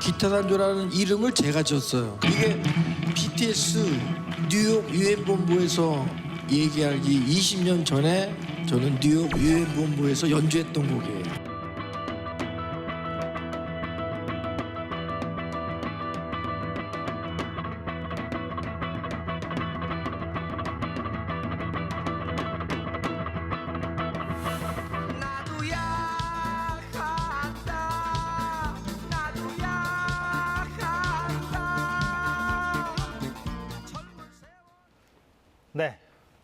기타 단조라는 이름을 제가 줬어요. 이게 BTS 뉴욕 유엔 본부에서 얘기하기 20년 전에 저는 뉴욕 유엔 본부에서 연주했던 곡이에요. 네,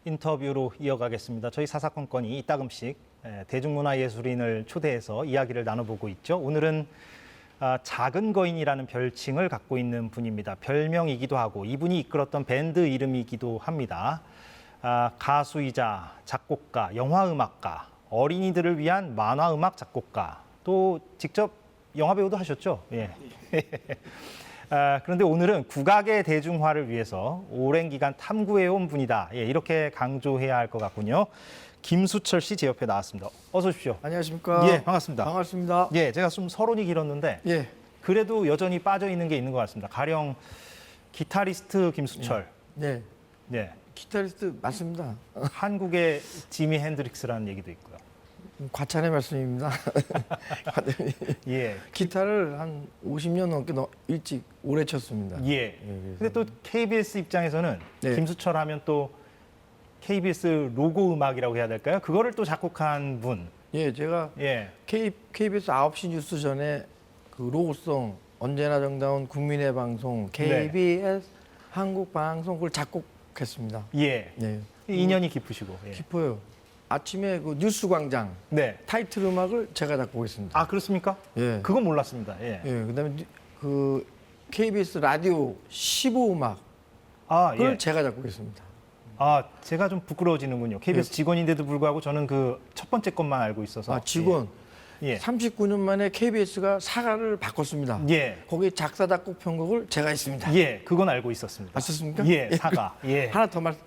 인터뷰로 이어가겠습니다. 저희 사사건건이 이따금씩 대중문화예술인을 초대해서 이야기를 나눠보고 있죠. 오늘은 작은 거인이라는 별칭을 갖고 있는 분입니다. 별명이기도 하고 이분이 이끌었던 밴드 이름이기도 합니다. 가수이자 작곡가, 영화음악가, 어린이들을 위한 만화음악 작곡가, 또 직접 영화배우도 하셨죠. 예. 그런데 오늘은 국악의 대중화를 위해서 오랜 기간 탐구해온 분이다. 예, 이렇게 강조해야 할 것 같군요. 김수철 씨 제 옆에 나왔습니다. 어서 오십시오. 안녕하십니까? 예, 반갑습니다. 반갑습니다. 예, 제가 좀 서론이 길었는데 예, 그래도 여전히 빠져 있는 게 있는 것 같습니다. 가령 기타리스트 김수철. 네, 예, 기타리스트 맞습니다. 한국의 지미 핸드릭스라는 얘기도 있고요. 과찬의 말씀입니다. 예, 기타를 한 50년 넘게 일찍 오래 쳤습니다. 예. 근데 또 KBS 입장에서는 네. 김수철 하면 또 KBS 로고 음악이라고 해야 될까요? 그거를 또 작곡한 분. 예, 제가 예. KBS 9시 뉴스 전에 그 로고송 언제나 정다운 국민의 방송 KBS 한국 방송 그걸 작곡했습니다. 예. 예, 인연이 깊으시고. 예. 깊어요. 아침에 그 뉴스 광장 네. 타이틀 음악을 제가 작곡했습니다. 아, 그렇습니까? 예. 그건 몰랐습니다. 예. 예, 그다음에 그 KBS 라디오 15음악 아, 그걸 예. 제가 작곡했습니다. 아, 제가 좀 부끄러워지는군요. KBS 직원인데도 불구하고 저는 그 첫 번째 것만 알고 있어서. 아, 직원. 예. 39년 만에 KBS가 사과를 바꿨습니다. 예. 거기 작사 작곡 편곡을 제가 했습니다. 예, 그건 알고 있었습니다. 아셨습니까? 예, 사과. 예. 하나 더 말씀.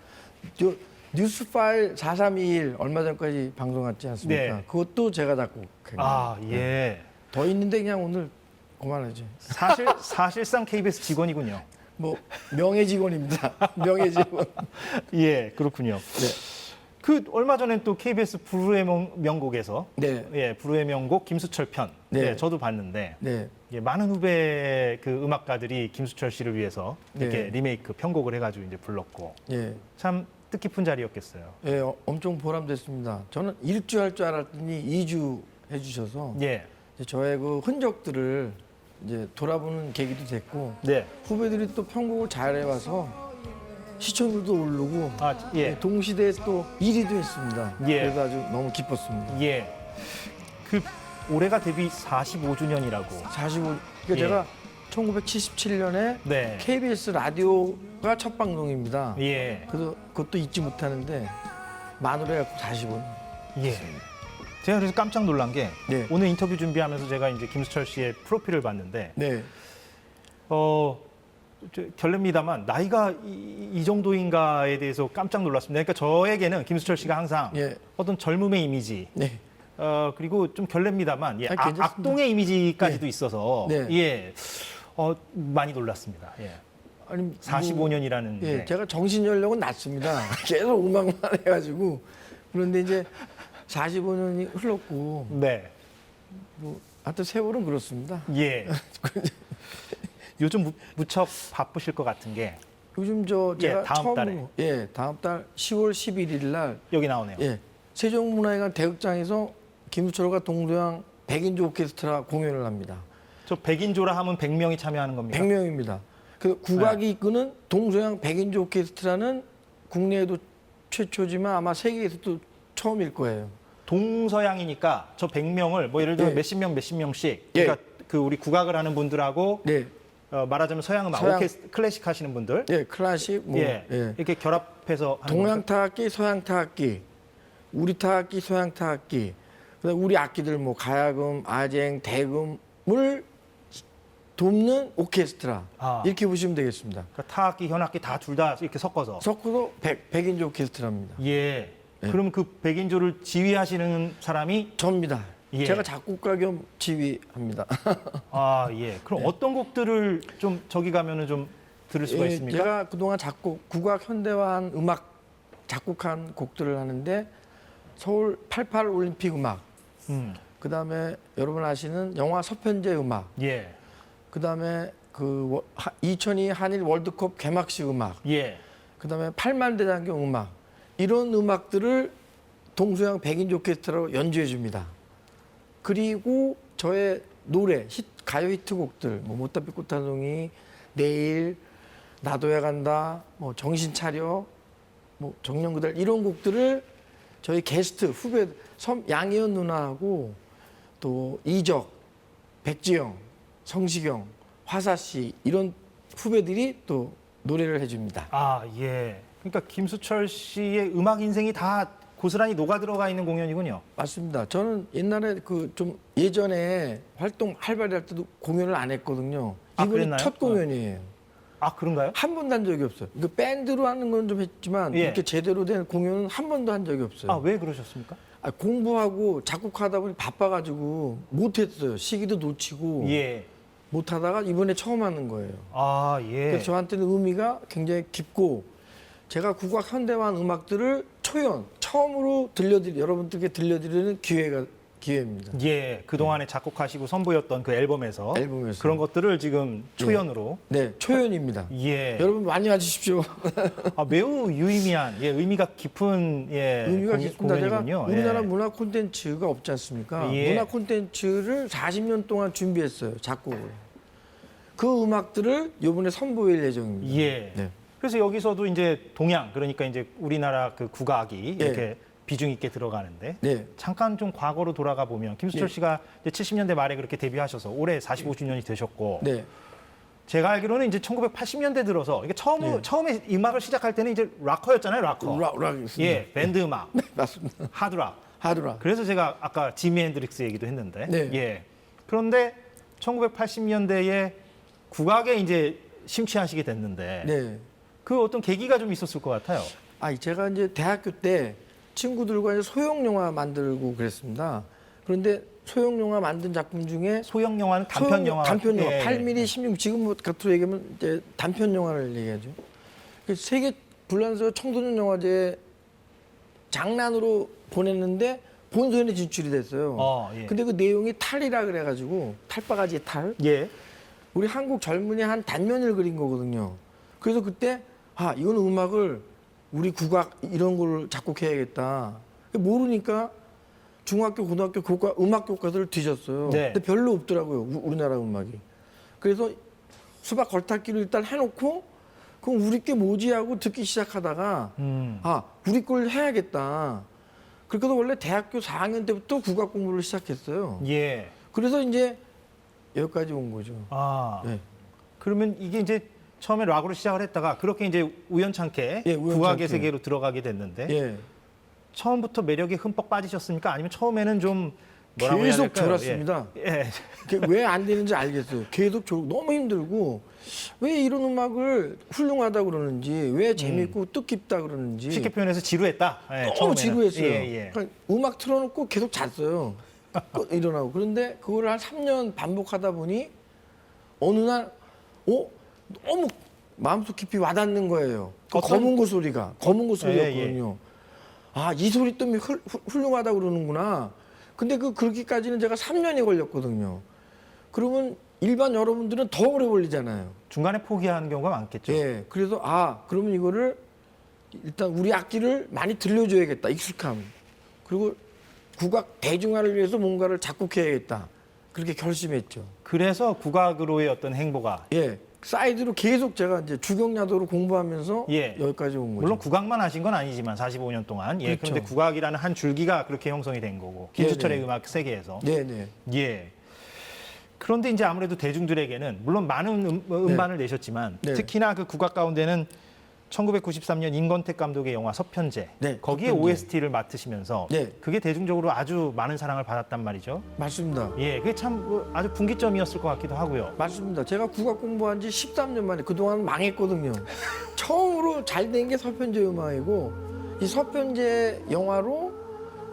뉴스 파일 4321 얼마 전까지 방송했지 않습니까? 네. 그것도 제가 작곡했고. 아, 예. 더 있는데 그냥 오늘 그만하지. 사실상 KBS 직원이군요. 뭐 명예 직원입니다. 명예 직원. 예, 그렇군요. 네. 그 얼마 전에 또 KBS 불후의 명곡에서 네. 예, 불후의 명곡 김수철 편. 네. 예, 저도 봤는데 네. 예, 많은 후배 그 음악가들이 김수철 씨를 위해서 이렇게 네. 리메이크 편곡을 해가지고 이제 불렀고 예. 참 뜻깊은 자리였겠어요. 예, 엄청 보람됐습니다. 저는 1주 할 줄 알았더니 2주 해주셔서 예, 이제 저의 그 흔적들을 이제 돌아보는 계기도 됐고 네, 후배들이 또 편곡을 잘해와서 시청률도 오르고 아, 예, 동시대에 또 1위도 했습니다. 예. 그래서 아주 너무 기뻤습니다. 예. 그 올해가 데뷔 45주년이라고. 45. 그러니까 예. 제가 1977년에 네. KBS 라디오가 첫 방송입니다. 예, 그래서 그것도 잊지 못하는데 만으로 해갖고 45년. 예. 제가 그래서 깜짝 놀란 게 네. 오늘 인터뷰 준비하면서 제가 이제 김수철 씨의 프로필을 봤는데 네. 결례입니다만 나이가 이 정도인가에 대해서 깜짝 놀랐습니다. 그러니까 저에게는 김수철 씨가 항상 예. 어떤 젊음의 이미지, 네. 그리고 좀 결례입니다만 예, 아, 괜찮습니다. 악동의 이미지까지도 있어서 네. 예, 많이 놀랐습니다. 예. 아니 45년이라는 예, 제가 정신 연령은 낮습니다. 계속 음악만 해가지고 그런데 이제 45년이 흘렀고 네, 뭐 하여튼 세월은 그렇습니다. 예. 요즘 무척 바쁘실 것 같은 게 요즘 제가 다음 처음으로 달에. 다음 달 10월 11일 날 여기 나오네요. 세종문화회관 대극장에서 김수철과 동서양 백인조 오케스트라 공연을 합니다. 저 백인조라 하면 100명이 참여하는 겁니까? 100명입니다. 그 국악이 이끄는 동서양 백인조 오케스트라는 국내에도 최초지만 아마 세계에서도 처음일 거예요. 동서양이니까 저 100명을 뭐 예를 들어 예. 몇십 명씩 예. 그러니까 그 우리 국악을 하는 분들하고 네, 말하자면 서양음악, 서양- 클래식 하시는 분들 클래식, 뭐, 예. 이렇게 결합해서 하는 동양 겁니까? 타악기, 서양 타악기, 우리 타악기, 서양 타악기, 그다음 우리 악기들 뭐 가야금, 아쟁, 대금을 돕는 오케스트라 아. 이렇게 보시면 되겠습니다. 그러니까 타악기, 현악기 다 둘 다 이렇게 섞어서 섞어도 백인조 오케스트라입니다. 예. 예. 그럼 그 백인조를 지휘하시는 사람이 접니다. 예. 제가 작곡가 겸 지휘합니다. 아, 예. 그럼 어떤 곡들을 좀 저기 가면은 좀 들을 수가 예, 있습니까? 제가 그동안 국악 현대화한 음악 작곡한 곡들을 하는데 서울 88 올림픽 음악, 그다음에 여러분 아시는 영화 서편제 음악, 예. 그다음에 2002 한일 월드컵 개막식 음악, 예. 그다음에 8만 대장경 음악, 이런 음악들을 동서양 백인 오케스트라로 연주해 줍니다. 그리고 저의 노래, 가요 히트곡들, 뭐 못다빛 꽃한송이, 내일, 나도야 간다, 뭐 정신 차려, 뭐 정년 그달, 이런 곡들을 저희 게스트 후배 양희연 누나하고 또 이적, 백지영, 성시경, 화사 씨, 이런 후배들이 또 노래를 해줍니다. 아, 예. 그러니까 김수철 씨의 음악 인생이 다 고스란히 녹아 들어가 있는 공연이군요. 맞습니다. 저는 옛날에 좀 예전에 활동 활발히 할 때도 공연을 안 했거든요. 아, 이번이 그랬나요? 첫 공연이에요. 아, 그런가요? 한 번도 한 적이 없어요. 그 밴드로 하는 건 좀 했지만 예. 이렇게 제대로 된 공연은 한 번도 한 적이 없어요. 아, 왜 그러셨습니까? 공부하고 작곡하다 보니 바빠가지고 못했어요. 시기도 놓치고 예. 못하다가 이번에 처음 하는 거예요. 아, 예. 그래서 저한테는 의미가 굉장히 깊고 제가 국악 현대화한 음악들을 처음으로 여러분들께 들려드리는 기회입니다. 예, 그동안에 작곡하시고 선보였던 그 앨범에서 앨범에서. 그런 것들을 지금 초연으로 네, 초연입니다. 예. 여러분 많이 와주십시오. 아, 매우 유의미한, 예, 의미가 깊은 예, 의미가 깊습니다. 제가 공연이군요. 우리나라 예. 문화 콘텐츠가 없지 않습니까? 예. 문화 콘텐츠를 40년 동안 준비했어요. 작곡을. 그 음악들을 이번에 선보일 예정입니다. 예. 네. 그래서 여기서도 이제 동양, 그러니까 이제 우리나라 그 국악이 예. 이렇게 비중 있게 들어가는데 네. 잠깐 좀 과거로 돌아가 보면 김수철 예. 씨가 이제 70년대 말에 그렇게 데뷔하셔서 올해 45주년이 되셨고 네. 제가 알기로는 이제 1980년대 들어서 이게 처음에 음악을 시작할 때는 이제 락커였잖아요, 락커. 락입니다. 예, 밴드 음악, 맞습니다. 하드락. 하드락. 그래서 제가 아까 지미 핸드릭스 얘기도 했는데, 네. 예. 그런데 1980년대에 국악에 이제 심취하시게 됐는데, 네. 그 어떤 계기가 좀 있었을 것 같아요. 제가 이제 대학교 때 친구들과 이제 소형 영화 만들고 그랬습니다. 그런데 소형 영화 만든 작품 중에 소형 영화는 단편 영화. 단편 영화 예. 8mm, 16 지금 같은 얘기하면 이제 단편 영화를 얘기하죠. 그래서 세계 불란서 청소년 영화제 장난으로 보냈는데 본선에 진출이 됐어요. 예. 근데 그 내용이 탈이라 그래가지고 탈바가지의 탈. 예. 우리 한국 젊은이 한 단면을 그린 거거든요. 그래서 그때 이거는 음악을 우리 국악 이런 걸 작곡해야겠다. 모르니까 중학교, 고등학교 음악 교과서를 뒤졌어요. 네. 근데 별로 없더라고요. 우리나라 음악이. 그래서 수박 걸타기를 일단 해놓고 그럼 우리 게 뭐지 하고 듣기 시작하다가 우리 걸 해야겠다. 그래서 원래 대학교 4학년 때부터 국악 공부를 시작했어요. 예. 그래서 이제 여기까지 온 거죠. 네. 그러면 이게 이제 처음에 락으로 시작을 했다가 그렇게 이제 우연찮게 국악의 세계로 들어가게 됐는데 예. 처음부터 매력에 흠뻑 빠지셨습니까? 아니면 처음에는 좀 뭐라고 해야 계속 될까요? 졸았습니다. 예. 왜 안 되는지 알겠어요. 계속 너무 힘들고 왜 이런 음악을 훌륭하다 그러는지 왜 재밌고 뜻깊다 그러는지 쉽게 표현해서 지루했다. 예, 너무 처음에는. 지루했어요. 예. 그러니까 음악 틀어놓고 계속 잤어요. 일어나고. 그런데 그걸 한 3년 반복하다 보니 어느 날 너무 마음속 깊이 와닿는 거예요. 검은 고 소리가 소리였거든요. 이 소리 때문에 훌륭하다 그러는구나. 근데 그렇게까지는 제가 3년이 걸렸거든요. 그러면 일반 여러분들은 더 오래 걸리잖아요. 중간에 포기하는 경우가 많겠죠. 예. 그래서 그러면 이거를 일단 우리 악기를 많이 들려줘야겠다. 익숙함. 그리고 국악 대중화를 위해서 뭔가를 작곡해야겠다. 그렇게 결심했죠. 그래서 국악으로의 어떤 행보가 사이드로 계속 제가 이제 주경야도로 공부하면서 예. 여기까지 온 거죠. 물론 국악만 하신 건 아니지만 45년 동안 그렇죠. 그런데 국악이라는 한 줄기가 그렇게 형성이 된 거고 김수철의 네네. 음악 세계에서 네네. 예. 그런데 이제 아무래도 대중들에게는 물론 많은 음반을 내셨지만 네. 특히나 그 국악 가운데는 1993년 임권택 감독의 영화 서편제 거기에 서편제. OST를 맡으시면서 네. 그게 대중적으로 아주 많은 사랑을 받았단 말이죠. 맞습니다. 예, 그게 참 아주 분기점이었을 것 같기도 하고요. 맞습니다. 제가 국악 공부한 지 13년 만에 그동안 망했거든요. 처음으로 잘 된 게 서편제 음악이고 이 서편제 영화로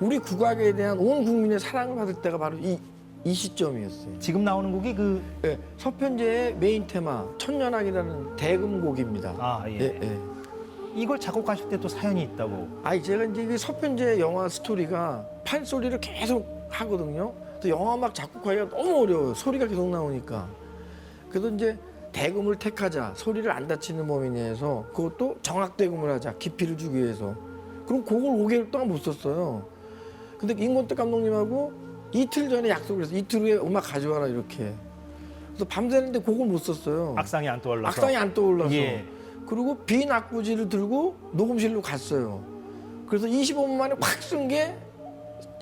우리 국악에 대한 온 국민의 사랑을 받을 때가 바로 이 시점이었어요. 지금 나오는 곡이 그 예, 서편제의 메인 테마 천년악이라는 대금곡입니다. 아, 예. 예, 예. 이걸 작곡하실 때 또 사연이 있다고. 아니 제가 이제 이 서편제 영화 스토리가 판소리를 계속 하거든요. 그래서 영화 막 작곡하기가 너무 어려워요. 소리가 계속 나오니까. 그래서 이제 대금을 택하자. 소리를 안 다치는 범위 내에서 그것도 정확대금을 하자. 깊이를 주기 위해서. 그럼 곡을 5개월 동안 못 썼어요. 근데 임권택 감독님하고 이틀 전에 약속을 해서 이틀 후에 음악 가져와라 이렇게. 그래서 밤새는데 곡을 못 썼어요. 악상이 안 떠올라서. 악상이 안 떠올라서. 예. 그리고 빈 악보지를 들고 녹음실로 갔어요. 그래서 25분 만에 확 쓴 게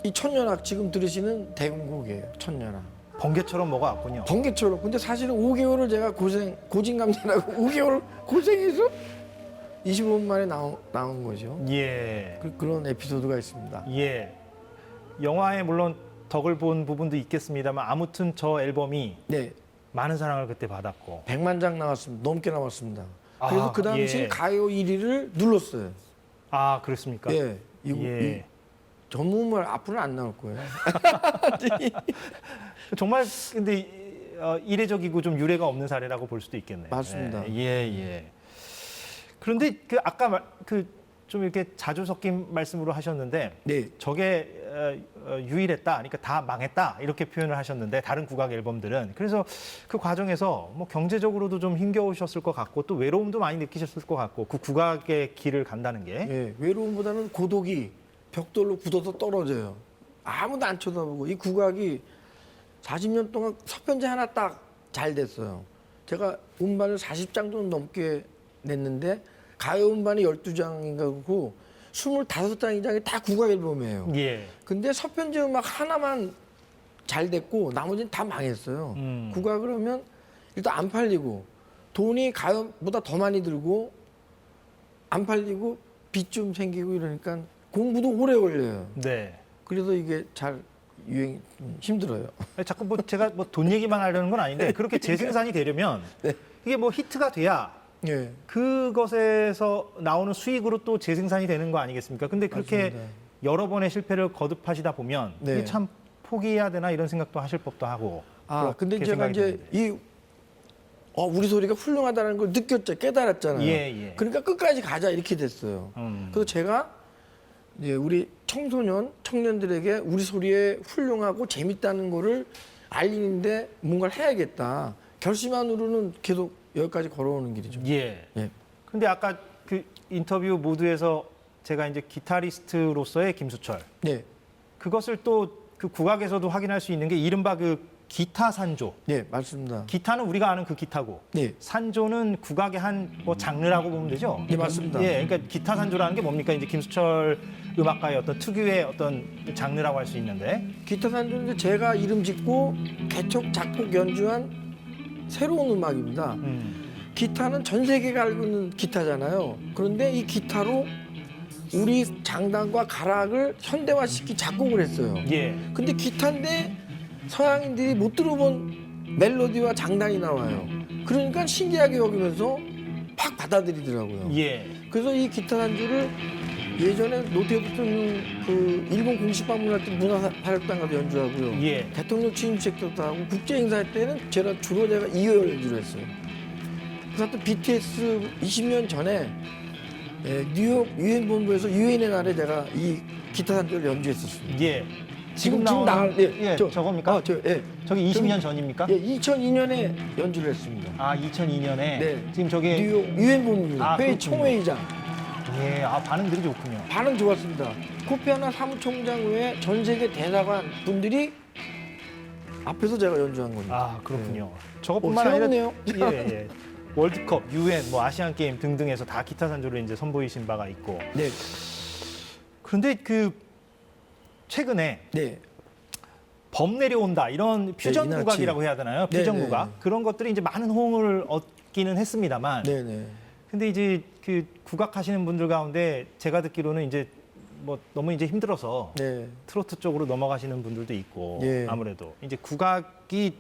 이 천년악 지금 들으시는 대금곡이에요. 천년악. 번개처럼 뭐가 왔군요. 번개처럼. 근데 사실은 5개월을 제가 고진감래라고 5개월 고생해서 25분 만에 나온 거죠. 예. 그런 에피소드가 있습니다. 예. 영화에 물론 덕을 본 부분도 있겠습니다만 아무튼 저 앨범이 네, 많은 사랑을 그때 받았고. 100만 장 나왔습니다. 넘게 나왔습니다. 그래서 아, 그 당시 예. 가요 1위를 눌렀어요. 아, 그렇습니까? 예, 예. 전문물 앞으로는 안 나올 거예요. 정말 근데 이례적이고 좀 유례가 없는 사례라고 볼 수도 있겠네요. 맞습니다. 예, 예. 그런데 그 아까 좀 이렇게 자주 섞인 말씀으로 하셨는데 네, 저게 유일했다, 그러니까 다 망했다 이렇게 표현을 하셨는데 다른 국악 앨범들은 그래서 그 과정에서 뭐 경제적으로도 좀 힘겨우셨을 것 같고 또 외로움도 많이 느끼셨을 것 같고 그 국악의 길을 간다는 게 예, 외로움보다는 고독이 벽돌로 굳어서 떨어져요. 아무도 안 쳐다보고 이 국악이 40년 동안 서편제 하나 딱 잘 됐어요. 제가 음반을 40장 정도 넘게 냈는데 가요 음반이 12장인가 그렇고 25장 이상이 다 국악 앨범이에요. 예. 근데 서편제 음악 하나만 잘 됐고 나머지는 다 망했어요. 국악 그러면 일단 안 팔리고 돈이 가요보다 더 많이 들고 안 팔리고 빚 좀 생기고 이러니까 공부도 오래 걸려요. 네. 그래서 이게 잘 유행이 좀 힘들어요. 자꾸 뭐 제가 뭐 돈 얘기만 하려는 건 아닌데 그렇게 재생산이 되려면 네. 이게 뭐 히트가 돼야 예. 그것에서 나오는 수익으로 또 재생산이 되는 거 아니겠습니까? 근데 그렇게 맞습니다. 여러 번의 실패를 거듭하시다 보면 네. 이게 참 포기해야 되나 이런 생각도 하실 법도 하고. 근데 그렇게 제가 생각이 이제 드는데. 우리 소리가 훌륭하다는 걸 느꼈죠. 깨달았잖아요. 예. 그러니까 끝까지 가자 이렇게 됐어요. 그래서 제가 이제 우리 청년들에게 우리 소리에 훌륭하고 재밌다는 거를 알리는데 뭔가를 해야겠다. 결심만으로는 계속 여기까지 걸어오는 길이죠. 예. 예. 근데 아까 그 인터뷰 모두에서 제가 이제 기타리스트로서의 김수철 네. 그것을 또 그 국악에서도 확인할 수 있는 게 이른바 그 기타 산조. 네, 맞습니다. 기타는 우리가 아는 그 기타고 네. 산조는 국악의 한 뭐 장르라고 보면 되죠. 네, 맞습니다. 예, 그러니까 기타 산조라는 게 뭡니까? 이제 김수철 음악가의 어떤 특유의 어떤 장르라고 할 수 있는데. 기타 산조는 제가 이름 짓고 개척 작곡 연주한 새로운 음악입니다. 기타는 전 세계가 알고 있는 기타잖아요. 그런데 이 기타로 우리 장단과 가락을 현대화시키 작곡을 했어요. 예. 근데 기타인데 서양인들이 못 들어본 멜로디와 장단이 나와요. 그러니까 신기하게 여기면서 팍 받아들이더라고요. 예. 그래서 이 기타 단주를 예전에 노태우부터는 그 일본 공식 방문할 때 문화사역단 가서 연주하고요. 예. 대통령 취임식도 하고 국제 행사할 때는 주로 제가 2월 연주를 했어요. 그래서 또 BTS 20년 전에 뉴욕 유엔 본부에서 유엔의 날에 제가 이 기타 단주를 연주했었습니다. 예. 지금 나오는 나갈 예, 저겁니까? 예. 저기 20년 전입니까? 예, 2002년에 연주를 했습니다. 아, 2002년에 네. 지금 저게 뉴욕 유엔 본부입니다. 아, 회의 그렇군요. 총회의장. 예, 반응들이 좋군요. 반응 좋았습니다. 코피 아난 사무총장 외에 전 세계 대사관 분들이 앞에서 제가 연주한 겁니다. 아, 그렇군요. 저것뿐만 새롭네요. 아니라 예. 월드컵, 유엔, 뭐 아시안 게임 등등에서 다 기타 산조를 이제 선보이신 바가 있고. 네, 그런데 그 최근에 네, 범 내려온다 이런 퓨전 이날치. 국악이라고 해야 되나요? 네, 퓨전 네. 국악 그런 것들이 이제 많은 호응을 얻기는 했습니다만. 네, 네. 근데 이제 그 국악 하시는 분들 가운데 제가 듣기로는 이제 뭐 너무 이제 힘들어서 네. 트로트 쪽으로 넘어가시는 분들도 있고 예. 아무래도 이제 국악이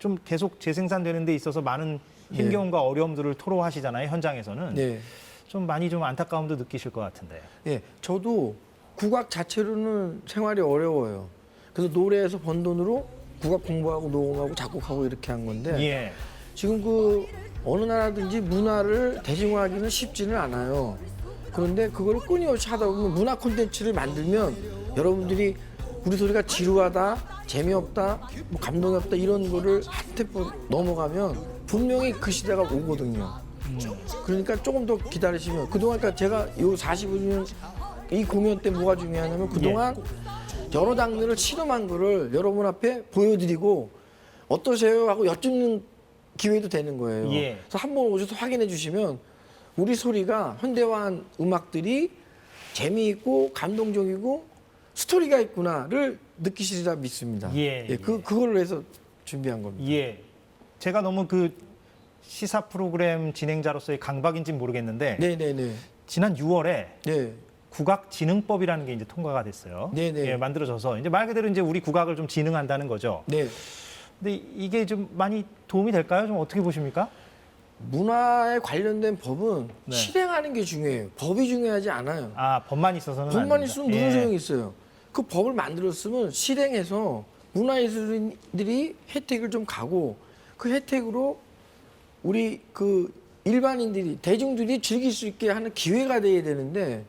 좀 계속 재생산되는 데 있어서 많은 힘겨움과 어려움들을 토로하시잖아요. 현장에서는 네. 좀 많이 좀 안타까움도 느끼실 것 같은데. 예, 저도 국악 자체로는 생활이 어려워요. 그래서 노래에서 번 돈으로 국악 공부하고 녹음하고 작곡하고 이렇게 한 건데 예. 지금 그 어느 나라든지 문화를 대중화하기는 쉽지는 않아요. 그런데 그거를 끊임없이 하다 보면 문화 콘텐츠를 만들면 여러분들이 우리 소리가 지루하다, 재미없다, 뭐 감동이 없다 이런 거를 한 템포 넘어가면 분명히 그 시대가 오거든요. 그러니까 조금 더 기다리시면 그동안 그러니까 제가 요 45년 이 공연 때 뭐가 중요하냐면 그동안 여러 장르를 실험한 거를 여러분 앞에 보여드리고 어떠세요? 하고 여쭙는 기회도 되는 거예요. 예. 그래서 한번 오셔서 확인해 주시면 우리 소리가 현대화한 음악들이 재미있고 감동적이고 스토리가 있구나를 느끼시리라 믿습니다. 예, 그걸로 해서 준비한 겁니다. 예. 제가 너무 그 시사 프로그램 진행자로서의 강박인지는 모르겠는데 네네네. 지난 6월에 네. 국악진흥법이라는 게 이제 통과가 됐어요. 네네. 예, 만들어져서 이제 말 그대로 이제 우리 국악을 좀 진흥한다는 거죠. 네. 근데 이게 좀 많이 도움이 될까요? 좀 어떻게 보십니까? 문화에 관련된 법은 네. 실행하는 게 중요해요. 법이 중요하지 않아요. 아, 법만 있어서는 안 법만 된다. 있으면 무슨 소용이 있어요. 그 법을 만들었으면 실행해서 문화예술인들이 혜택을 좀 가고 그 혜택으로 우리 그 일반인들이 대중들이 즐길 수 있게 하는 기회가 돼야 되는데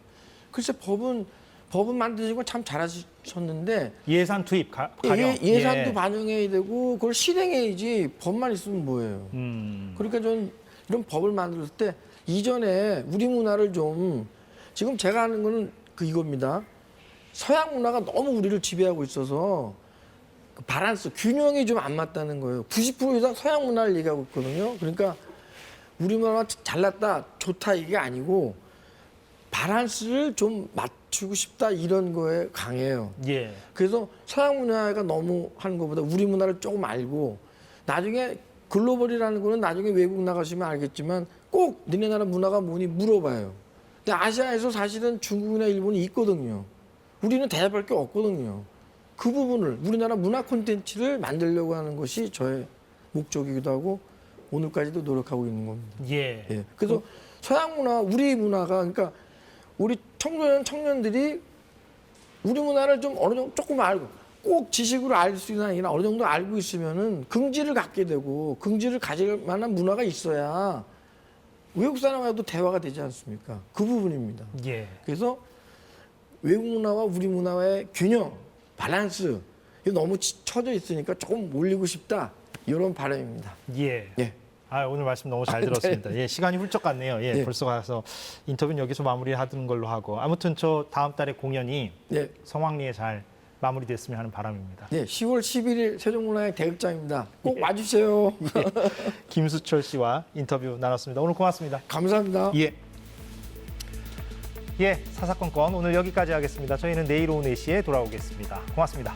글쎄 법은 만드시고 참 잘하셨는데 예산 투입 가령. 예산도 예. 반영해야 되고 그걸 실행해야지 법만 있으면 뭐예요. 그러니까 저는 이런 법을 만들었을 때 이전에 우리 문화를 좀 지금 제가 하는 거는 그 이겁니다. 서양 문화가 너무 우리를 지배하고 있어서 그 밸런스 균형이 좀 안 맞다는 거예요. 90% 이상 서양 문화를 얘기하고 있거든요. 그러니까 우리 문화가 잘났다 좋다 이게 아니고 밸런스를 좀 맞추고 싶다 이런 거에 강해요. 예. 그래서 서양 문화가 너무 하는 것보다 우리 문화를 조금 알고 나중에 글로벌이라는 거는 나중에 외국 나가시면 알겠지만 꼭 너네 나라 문화가 뭐니 물어봐요. 근데 아시아에서 사실은 중국이나 일본이 있거든요. 우리는 대답할 게 없거든요. 그 부분을 우리나라 문화 콘텐츠를 만들려고 하는 것이 저의 목적이기도 하고 오늘까지도 노력하고 있는 겁니다. 예. 예. 그래서 서양 문화, 우리 문화가 그러니까 우리 청년들이 우리 문화를 좀 어느 정도 조금 알고 꼭 지식으로 알 수 있는 아니라 어느 정도 알고 있으면은 긍지를 갖게 되고 긍지를 가질 만한 문화가 있어야 외국 사람하고도 대화가 되지 않습니까? 그 부분입니다. 예. 그래서 외국 문화와 우리 문화의 균형, 밸런스 이거 너무 처져 있으니까 조금 올리고 싶다 이런 바람입니다. 예. 예. 아, 오늘 말씀 너무 잘 들었습니다. 예, 시간이 훌쩍 갔네요. 예, 네. 벌써 가서 인터뷰는 여기서 마무리하는 걸로 하고 아무튼 저 다음 달에 공연이 네, 성황리에 잘 마무리됐으면 하는 바람입니다. 네, 10월 11일 세종문화회 대극장입니다. 꼭 와주세요. 김수철 씨와 인터뷰 나눴습니다. 오늘 고맙습니다. 감사합니다. 예. 예, 사사건건 오늘 여기까지 하겠습니다. 저희는 내일 오후 4시에 돌아오겠습니다. 고맙습니다.